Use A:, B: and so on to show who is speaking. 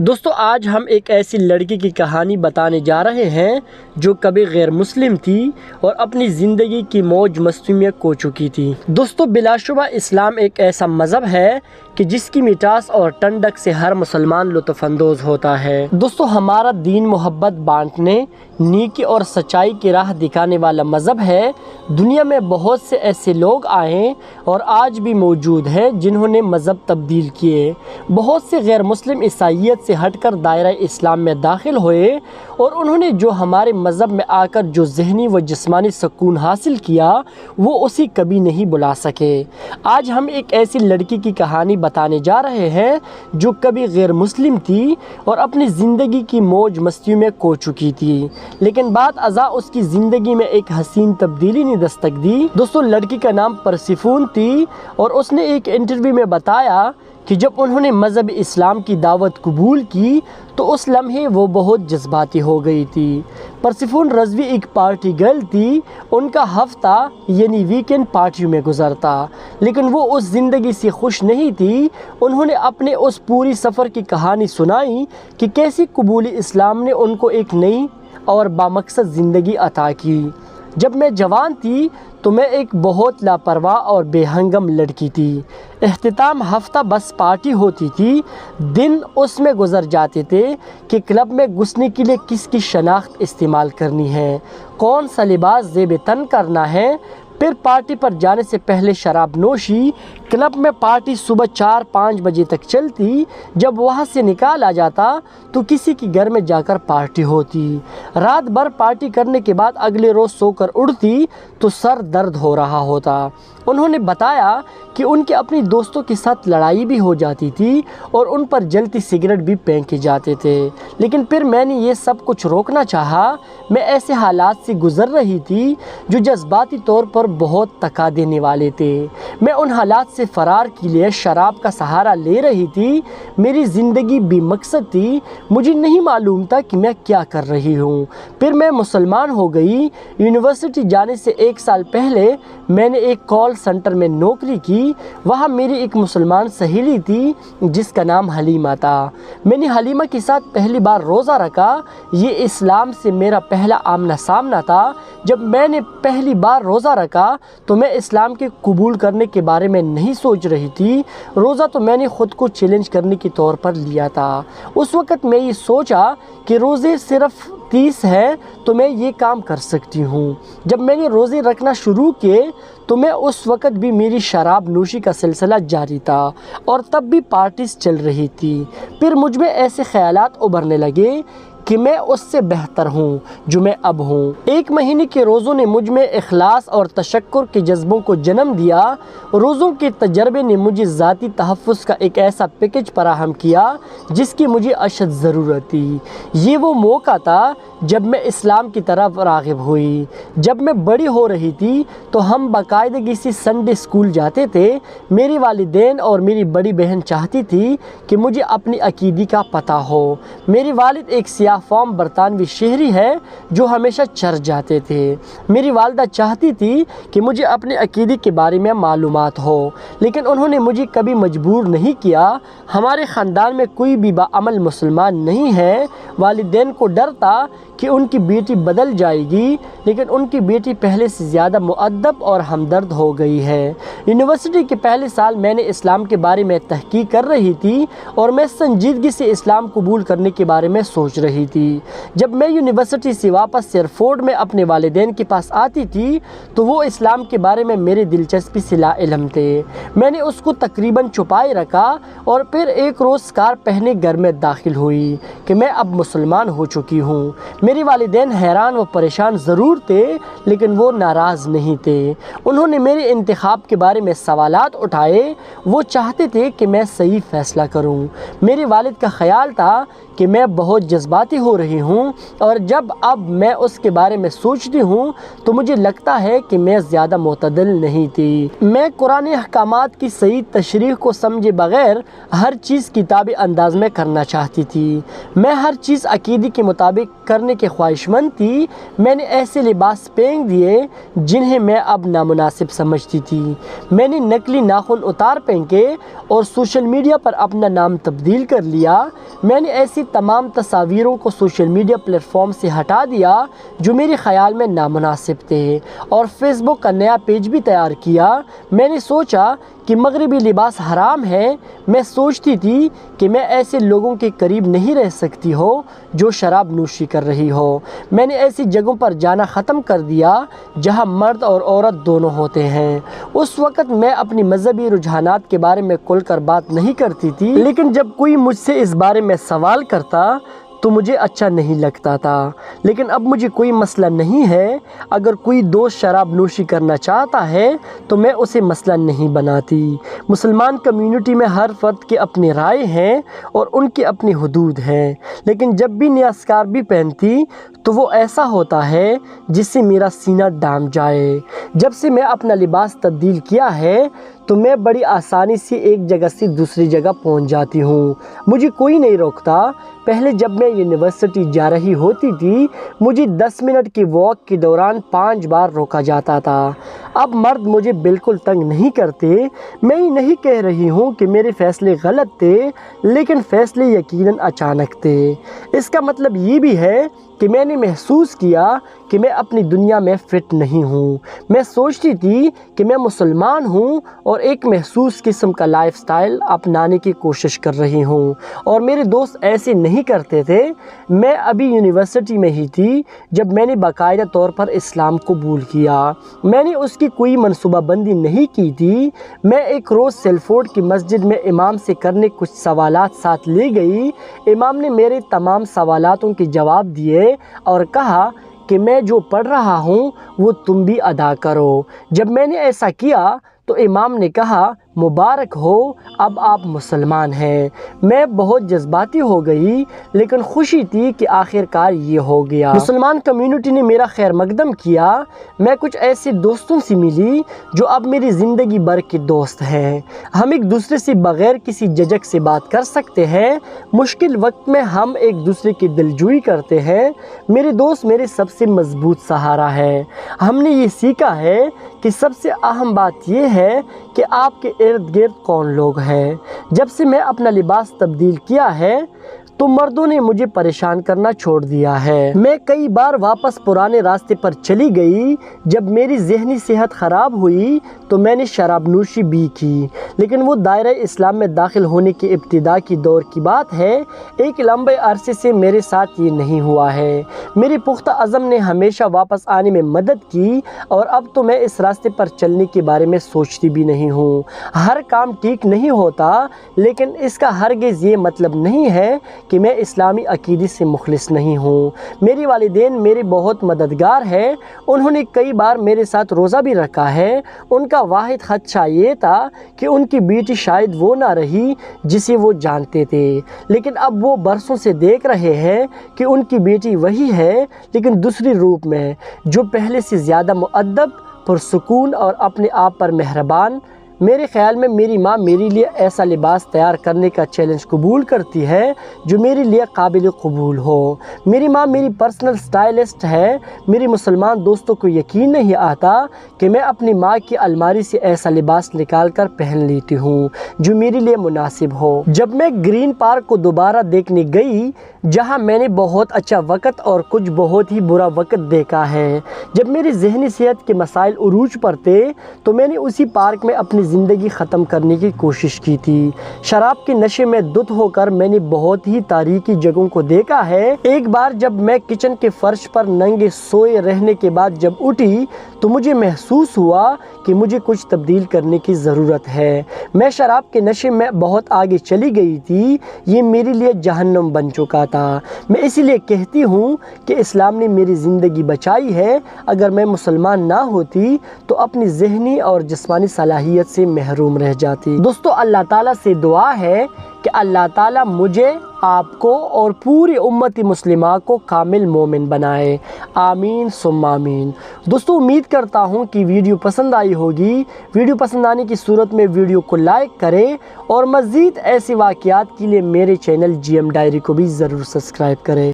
A: دوستو آج ہم ایک ایسی لڑکی کی کہانی بتانے جا رہے ہیں جو کبھی غیر مسلم تھی اور اپنی زندگی کی موج مستی میں کھو چکی تھی۔ دوستو بلا شبہ اسلام ایک ایسا مذہب ہے کہ جس کی مٹاس اور ٹھنڈک سے ہر مسلمان لطف اندوز ہوتا ہے۔ دوستو ہمارا دین محبت بانٹنے، نیکی اور سچائی کی راہ دکھانے والا مذہب ہے۔ دنیا میں بہت سے ایسے لوگ آئے اور آج بھی موجود ہیں جنہوں نے مذہب تبدیل کیے۔ بہت سے غیر مسلم عیسائیت سے ہٹ کر دائرہ اسلام میں داخل ہوئے اور انہوں نے جو ہمارے مذہب میں آ کر جو ذہنی و جسمانی سکون حاصل کیا وہ اسے کبھی نہیں بلا سکے۔ آج ہم ایک ایسی لڑکی کی کہانی بتانے جا رہے ہیں جو کبھی غیر مسلم تھی اور اپنی زندگی کی موج مستی میں کھو چکی تھی، لیکن بعد ازاں اس کی زندگی میں ایک حسین تبدیلی نے دستک دی۔ دوستو لڑکی کا نام پرسیفون تھی اور اس نے ایک انٹرویو میں بتایا کہ جب انہوں نے مذہب اسلام کی دعوت قبول کی تو اس لمحے وہ بہت جذباتی ہو گئی تھی۔ پرسیفون رضوی ایک پارٹی گرل تھی، ان کا ہفتہ یعنی ویکینڈ پارٹیوں میں گزرتا، لیکن وہ اس زندگی سے خوش نہیں تھی۔ انہوں نے اپنے اس پوری سفر کی کہانی سنائی کہ کیسے قبول اسلام نے ان کو ایک نئی اور بامقصد زندگی عطا کی۔ جب میں جوان تھی تو میں ایک بہت لاپرواہ اور بے ہنگم لڑکی تھی۔ اختتام ہفتہ بس پارٹی ہوتی تھی، دن اس میں گزر جاتے تھے کہ کلب میں گھسنے کے لیے کس کی شناخت استعمال کرنی ہے، کون سا لباس زیب تن کرنا ہے، پھر پارٹی پر جانے سے پہلے شراب نوشی۔ کلب میں پارٹی صبح 4-5 بجے تک چلتی، جب وہاں سے نکالا جاتا تو کسی کے گھر میں جا کر پارٹی ہوتی۔ رات بھر پارٹی کرنے کے بعد اگلے روز سو کر اٹھتی تو سر درد ہو رہا ہوتا۔ انہوں نے بتایا کہ ان کے اپنی دوستوں کے ساتھ لڑائی بھی ہو جاتی تھی اور ان پر جلتی سگریٹ بھی پھینکے جاتے تھے، لیکن پھر میں نے یہ سب کچھ روکنا چاہا۔ میں ایسے حالات سے گزر رہی تھی جو جذباتی طور پر بہت تھکا دینے والے تھے۔ میں ان حالات سے فرار کے لیے شراب کا سہارا لے رہی تھی۔ میری زندگی بے مقصد تھی، مجھے نہیں معلوم تھا کہ میں کیا کر رہی ہوں۔ پھر میں مسلمان ہو گئی۔ یونیورسٹی جانے سے 1 سال پہلے میں نے ایک کال سینٹر میں نوکری کی۔ وہاں میری ایک مسلمان سہیلی تھی جس کا نام حلیمہ تھا۔ میں نے حلیمہ کے ساتھ پہلی بار روزہ رکھا۔ یہ اسلام سے میرا پہلا آمنا سامنا تھا۔ جب میں نے پہلی بار روزہ رکھا تو میں اسلام کے قبول کرنے کے بارے میں نہیں سوچ رہی تھی۔ روزہ تو میں نے خود کو چیلنج کرنے کے طور پر لیا تھا۔ اس وقت میں یہ سوچا کہ روزے صرف 30 ہے تو میں یہ کام کر سکتی ہوں۔ جب میں نے روزے رکھنا شروع کیے تو میں اس وقت بھی میری شراب نوشی کا سلسلہ جاری تھا اور تب بھی پارٹیز چل رہی تھی۔ پھر مجھ میں ایسے خیالات ابھرنے لگے کہ میں اس سے بہتر ہوں جو میں اب ہوں۔ 1 مہینے کے روزوں نے مجھ میں اخلاص اور تشکر کے جذبوں کو جنم دیا۔ روزوں کے تجربے نے مجھے ذاتی تحفظ کا ایک ایسا پیکج فراہم کیا جس کی مجھے اشد ضرورت تھی۔ یہ وہ موقع تھا جب میں اسلام کی طرف راغب ہوئی۔ جب میں بڑی ہو رہی تھی تو ہم باقاعدگی سے سنڈے اسکول جاتے تھے۔ میری والدین اور میری بڑی بہن چاہتی تھی کہ مجھے اپنی عقیدے کا پتہ ہو۔ میری والد ایک سیاہ فام برطانوی شہری ہے جو ہمیشہ چرچ جاتے تھے۔ میری والدہ چاہتی تھی کہ مجھے اپنے عقیدے کے بارے میں معلومات ہو، لیکن انہوں نے مجھے کبھی مجبور نہیں کیا۔ ہمارے خاندان میں کوئی بھی باعمل مسلمان نہیں ہے۔ والدین کو ڈر تھا کہ ان کی بیٹی بدل جائے گی، لیکن ان کی بیٹی پہلے سے زیادہ مؤدب اور ہمدرد ہو گئی ہے۔ یونیورسٹی کے پہلے سال میں نے اسلام کے بارے میں تحقیق کر رہی تھی اور میں سنجیدگی سے اسلام قبول کرنے کے بارے میں سوچ رہی تھی۔ جب میں یونیورسٹی سے واپس ایئرفورٹ میں اپنے والدین کے پاس آتی تھی تو وہ اسلام کے بارے میں میری دلچسپی سے لا علم تھے۔ میں نے اس کو تقریباً چھپائے رکھا اور پھر ایک روز اسکارف پہنے گھر میں داخل ہوئی کہ میں اب مسلمان ہو چکی ہوں۔ میرے والدین حیران و پریشان ضرور تھے لیکن وہ ناراض نہیں تھے۔ انہوں نے میرے انتخاب کے بارے میں سوالات اٹھائے۔ وہ چاہتے تھے کہ میں صحیح فیصلہ کروں۔ میرے والد کا خیال تھا کہ میں بہت جذباتی ہو رہی ہوں اور جب اب میں اس کے بارے میں سوچتی ہوں تو مجھے لگتا ہے کہ میں زیادہ معتدل نہیں تھی۔ میں قرآن احکامات کی صحیح تشریح کو سمجھے بغیر ہر چیز کتابی انداز میں کرنا چاہتی تھی۔ میں ہر چیز عقیدے کے مطابق کرنے کے خواہش مند تھی، میں نے ایسے لباس پہن دیے جنہیں میں اب نامناسب سمجھتی تھی۔ میں نے نقلی ناخن اتار پھینکے اور سوشل میڈیا پر اپنا نام تبدیل کر لیا۔ میں نے ایسی تمام تصاویروں کو سوشل میڈیا پلیٹ فارم سے ہٹا دیا جو میرے خیال میں نامناسب تھے، اور فیس بک کا نیا پیج بھی تیار کیا۔ میں نے سوچا کہ مغربی لباس حرام ہے۔ میں سوچتی تھی کہ میں ایسے لوگوں کے قریب نہیں رہ سکتی ہو جو شراب نوشی کر رہی ہو۔ میں نے ایسی جگہوں پر جانا ختم کر دیا جہاں مرد اور عورت دونوں ہوتے ہیں۔ اس وقت میں اپنی مذہبی رجحانات کے بارے میں کھل کر بات نہیں کرتی تھی، لیکن جب کوئی مجھ سے اس بارے میں سوال کرتا تو مجھے اچھا نہیں لگتا تھا۔ لیکن اب مجھے کوئی مسئلہ نہیں ہے۔ اگر کوئی دوست شراب نوشی کرنا چاہتا ہے تو میں اسے مسئلہ نہیں بناتی۔ مسلمان کمیونٹی میں ہر فرد کے اپنی رائے ہیں اور ان کی اپنی حدود ہیں، لیکن جب بھی نیا اسکارف بھی پہنتی تو وہ ایسا ہوتا ہے جس سے میرا سینہ ڈام جائے۔ جب سے میں اپنا لباس تبدیل کیا ہے تو میں بڑی آسانی سے ایک جگہ سے دوسری جگہ پہنچ جاتی ہوں۔ مجھے کوئی نہیں روکتا۔ پہلے جب میں یونیورسٹی جا رہی ہوتی تھی مجھے 10 منٹ کی واک کے دوران 5 بار روکا جاتا تھا۔ اب مرد مجھے بالکل تنگ نہیں کرتے۔ میں یہ نہیں کہہ رہی ہوں کہ میرے فیصلے غلط تھے، لیکن فیصلے یقیناً اچانک تھے۔ اس کا مطلب یہ بھی ہے کہ میں نے محسوس کیا کہ میں اپنی دنیا میں فٹ نہیں ہوں۔ میں سوچتی تھی کہ میں مسلمان ہوں اور ایک محسوس قسم کا لائف سٹائل اپنانے کی کوشش کر رہی ہوں، اور میرے دوست ایسے نہیں کرتے تھے۔ میں ابھی یونیورسٹی میں ہی تھی جب میں نے باقاعدہ طور پر اسلام قبول کیا۔ میں نے اس کی کوئی منصوبہ بندی نہیں کی تھی۔ میں ایک روز سیلفورڈ کی مسجد میں امام سے کرنے کچھ سوالات ساتھ لے گئی۔ امام نے میرے تمام سوالاتوں کے جواب دیے اور کہا کہ میں جو پڑھ رہا ہوں وہ تم بھی ادا کرو۔ جب میں نے ایسا کیا تو امام نے کہا مبارک ہو، اب آپ مسلمان ہیں۔ میں بہت جذباتی ہو گئی، لیکن خوشی تھی کہ آخر کار یہ ہو گیا۔ مسلمان کمیونٹی نے میرا خیر مقدم کیا۔ میں کچھ ایسے دوستوں سے ملی جو اب میری زندگی بھر کے دوست ہیں۔ ہم ایک دوسرے سے بغیر کسی جھجک سے بات کر سکتے ہیں۔ مشکل وقت میں ہم ایک دوسرے کی دلجوئی کرتے ہیں۔ میرے دوست میرے سب سے مضبوط سہارا ہے۔ ہم نے یہ سیکھا ہے کہ سب سے اہم بات یہ ہے کہ آپ کے ارد گرد کون لوگ ہیں۔ جب سے میں اپنا لباس تبدیل کیا ہے تو مردوں نے مجھے پریشان کرنا چھوڑ دیا ہے۔ میں کئی بار واپس پرانے راستے پر چلی گئی۔ جب میری ذہنی صحت خراب ہوئی تو میں نے شراب نوشی بھی کی، لیکن وہ دائرہ اسلام میں داخل ہونے کے ابتدا کی دور کی بات ہے۔ ایک لمبے عرصے سے میرے ساتھ یہ نہیں ہوا ہے۔ میرے پختہ عزم نے ہمیشہ واپس آنے میں مدد کی، اور اب تو میں اس راستے پر چلنے کے بارے میں سوچتی بھی نہیں ہوں۔ ہر کام ٹھیک نہیں ہوتا، لیکن اس کا ہرگز یہ مطلب نہیں ہے کہ میں اسلامی عقیدے سے مخلص نہیں ہوں۔ میرے والدین میرے بہت مددگار ہیں۔ انہوں نے کئی بار میرے ساتھ روزہ بھی رکھا ہے۔ ان کا واحد خدشہ یہ تھا کہ ان کی بیٹی شاید وہ نہ رہی جسے وہ جانتے تھے، لیکن اب وہ برسوں سے دیکھ رہے ہیں کہ ان کی بیٹی وہی ہے، لیکن دوسری روپ میں، جو پہلے سے زیادہ مؤدب، پرسکون اور اپنے آپ پر مہربان۔ میرے خیال میں میری ماں میرے لیے ایسا لباس تیار کرنے کا چیلنج قبول کرتی ہے جو میرے لیے قابل قبول ہو۔ میری ماں میری پرسنل سٹائلسٹ ہے۔ میری مسلمان دوستوں کو یقین نہیں آتا کہ میں اپنی ماں کی الماری سے ایسا لباس نکال کر پہن لیتی ہوں جو میرے لیے مناسب ہو۔ جب میں گرین پارک کو دوبارہ دیکھنے گئی، جہاں میں نے بہت اچھا وقت اور کچھ بہت ہی برا وقت دیکھا ہے، جب میری ذہنی صحت کے مسائل عروج پر تھے تو میں نے اسی پارک میں اپنی زندگی ختم کرنے کی کوشش کی تھی۔ شراب کے نشے میں دھت ہو کر میں نے بہت ہی تاریکی جگہوں کو دیکھا ہے۔ ایک بار جب میں کچن کے فرش پر ننگے سوئے رہنے کے بعد جب اٹھی تو مجھے محسوس ہوا کہ مجھے کچھ تبدیل کرنے کی ضرورت ہے۔ میں شراب کے نشے میں بہت آگے چلی گئی تھی۔ یہ میرے لیے جہنم بن چکا تھا۔ میں اسی لیے کہتی ہوں کہ اسلام نے میری زندگی بچائی ہے۔ اگر میں مسلمان نہ ہوتی تو اپنی ذہنی اور جسمانی صلاحیت سے محروم رہ جاتی۔ دوستو، اللہ تعالیٰ سے دعا ہے کہ اللہ تعالیٰ مجھے، آپ کو اور پوری امت مسلمہ کو کامل مومن بنائے۔ آمین ثم آمین۔ دوستو، امید کرتا ہوں کہ ویڈیو پسند آئی ہوگی۔ ویڈیو پسند آنے کی صورت میں ویڈیو کو لائک کریں، اور مزید ایسے واقعات کے لیے میرے چینل GM ڈائری کو بھی ضرور سبسکرائب کریں۔